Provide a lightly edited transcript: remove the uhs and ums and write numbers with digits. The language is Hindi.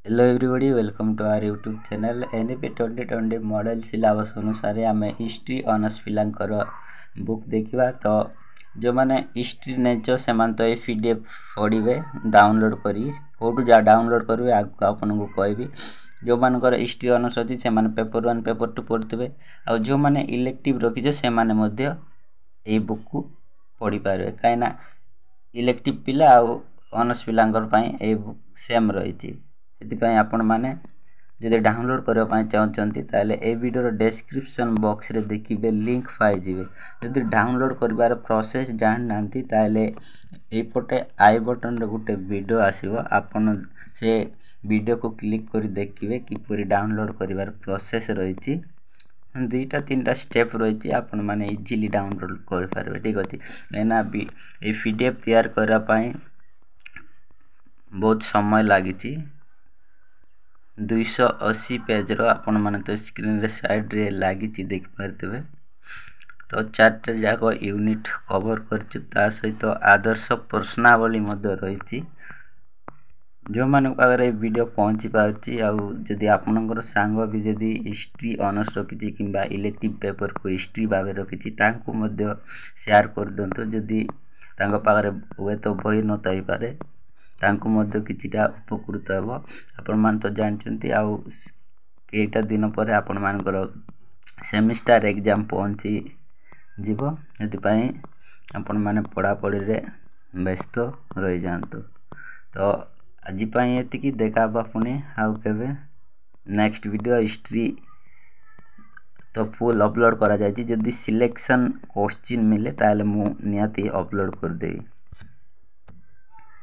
Hello everybody welcome to our YouTube channel NEP 2020 model syllabus अनुसार आम हिस्ट्री ऑनर्स पिलांकर बुक देखा। तो जो मैंने हिस्ट्री नेच से तो ये पीडीएफ पढ़े डाउनलोड करी कौटू जा डाउनलोड करेंगे आगे आपको कहबी। जो मानकर हिस्ट्री ऑनर्स अच्छी से पेपर 1 पेपर 2 पढ़ुवे आ जो मैंने इलेक्टिव रखीचे से ये बुक को पढ़ी पारे कहीं इलेक्टिव पिला आ ऑनर्स पिलांकर ये बुक सेम रही। आपण मैंने जब डाउनलोड करने चाहते ताले ए वीडियो डिस्क्रिप्शन बॉक्स रे देखिए लिंक पाइबे। जब डाउनलोड कर प्रोसेस जानना ताले एपटे आई बटन रे गोटे वीडियो आसीबो आपण से वीडियो को क्लिक कर देखिए किपरि डाउनलोड करिवार प्रोसेस रही। दुईटा 3टा स्टेप रही आपण मैंने इजीली डाउनलोड कर पारे। ठीक अच्छे कहना ये पीडीएफ तैयार करने बहुत समय लगी 280 पेज आपण माने तो स्क्रीन रे साइड रे लगी देख पारते। तो 4टे जाक यूनिट कवर कर सहित आदर्श प्रश्नावली रही। जो मान पाखे वीडियो पहुँची पार्टी आदि आपणकर सांग भी जदि हिस्ट्री ऑनर्स रखी कि इलेक्टिव पेपर को हिस्ट्री भाव रखी शेयर कर दिंतु। जदि पाखे हुए तो बही न थी पारे किछिटा उपकृत हे। आपण मान तो जानते आईटा दिन पर आपण मानकर सेमिस्टर एग्जाम पहुँची जीव से आपण माने पढ़ापढ़ी रे व्यस्त रही जातु। तो आज ये देखा पुणी आउ के नेक्स्ट वीडियो हिस्ट्री तो फुल अपलोड करा जायछि। जदि सिलेक्शन क्वेश्चन मिले ताले मु निहाती अपलोड कर देबी।